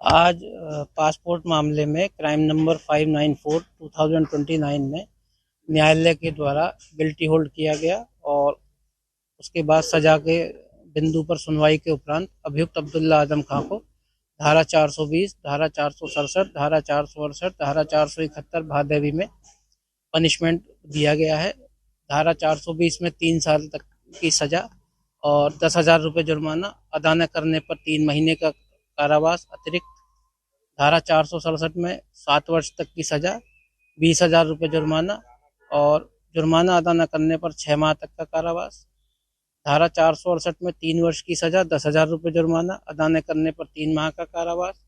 आज पासपोर्ट मामले में क्राइम नंबर 594/2029 में न्यायालय के द्वारा गिल्टी होल्ड किया गया और उसके बाद सजा के बिंदु पर सुनवाई के उपरांत अभियुक्त अब्दुल्ला आजम खां को धारा 420, धारा 467, धारा 468, धारा 471 भादेवी में पनिशमेंट दिया गया है। धारा 420 में 3 साल तक की सजा और 10,000 रुपये जुर्माना, अदा न करने पर 3 महीने का कारावास अतिरिक्त। धारा 467 में 7 वर्ष तक की सजा, 20,000 रुपये जुर्माना और जुर्माना अदा न करने पर 6 माह तक का कारावास। धारा 468 में 3 वर्ष की सजा, 10,000 रुपये जुर्माना, अदा न करने पर 3 माह का कारावास।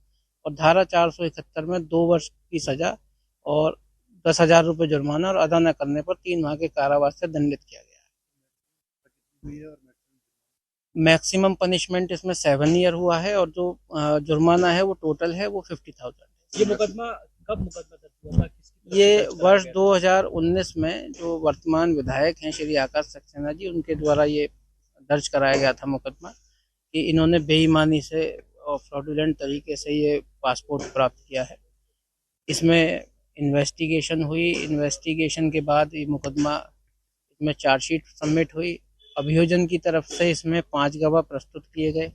और धारा 471 में 2 वर्ष की सजा और 10,000 रुपये जुर्माना और अदा न करने पर 3 माह के कारावास से दंडित किया गया है। मैक्सिमम पनिशमेंट इसमें 7 ईयर हुआ है और जो जुर्माना है वो टोटल है वो 50,000। ये मुकदमा कब दर्ज हुआ था? ये वर्ष 2019 में जो वर्तमान विधायक हैं श्री आकाश सक्सेना जी, उनके द्वारा ये दर्ज कराया गया था मुकदमा कि इन्होंने बेईमानी से और फ्रॉडुलेंट तरीके से ये पासपोर्ट प्राप्त किया है। इसमें इन्वेस्टिगेशन हुई, इन्वेस्टिगेशन के बाद ये मुकदमा इसमें चार्जशीट सबमिट हुई। अभियोजन की तरफ से इसमें 5 गवाह प्रस्तुत किए गए।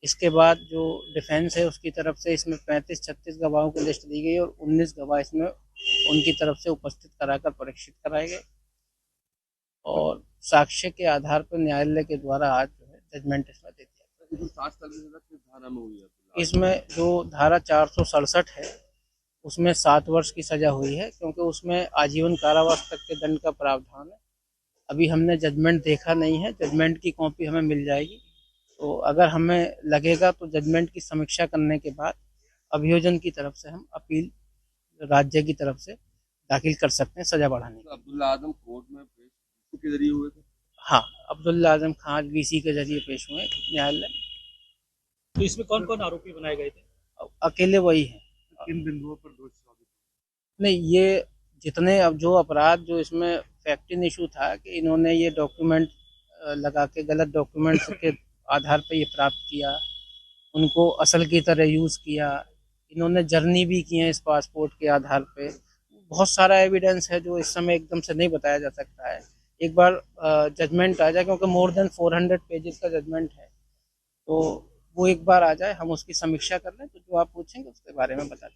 इसके बाद जो डिफेंस है उसकी तरफ से इसमें 35-36 गवाहों की लिस्ट दी गई और 19 गवाह इसमें उनकी तरफ से उपस्थित कराकर परीक्षित कराए गए और साक्ष्य के आधार पर न्यायालय के द्वारा आज जो है जजमेंट इसमें दे दिया। इसमें जो धारा 467 है उसमें 7 वर्ष की सजा हुई है, क्योंकि उसमें आजीवन कारावास तक के दंड का प्रावधान है। अभी हमने जजमेंट देखा नहीं है, जजमेंट की कॉपी हमें मिल जाएगी, तो अगर हमें लगेगा तो जजमेंट की समीक्षा करने के बाद अभियोजन की तरफ से हम अपील राज्य की तरफ से दाखिल कर सकते हैं सजा बढ़ाने की। अब्दुल्ला आजम कोर्ट में पेश के जरिए हुए थे। हाँ, अब्दुल्ला आजम खां आज वीसी के जरिए पेश हुए न्यायालय। तो इसमें कौन कौन आरोपी बनाए गए थे? अकेले वही है। किन बिंदुओं पर दोष साबित? नहीं, ये जितने अब जो अपराध जो इसमें फैक्टिन इशू था कि इन्होंने ये डॉक्यूमेंट लगा के गलत डॉक्यूमेंट्स के आधार पर ये प्राप्त किया, उनको असल की तरह यूज़ किया, इन्होंने जर्नी भी की है इस पासपोर्ट के आधार पे। बहुत सारा एविडेंस है जो इस समय एकदम से नहीं बताया जा सकता है। एक बार जजमेंट आ जाए, क्योंकि मोर देन 400 पेजेस का जजमेंट है, तो वो एक बार आ जाए, हम उसकी समीक्षा कर लें, तो जो आप पूछेंगे उसके बारे में बता दें।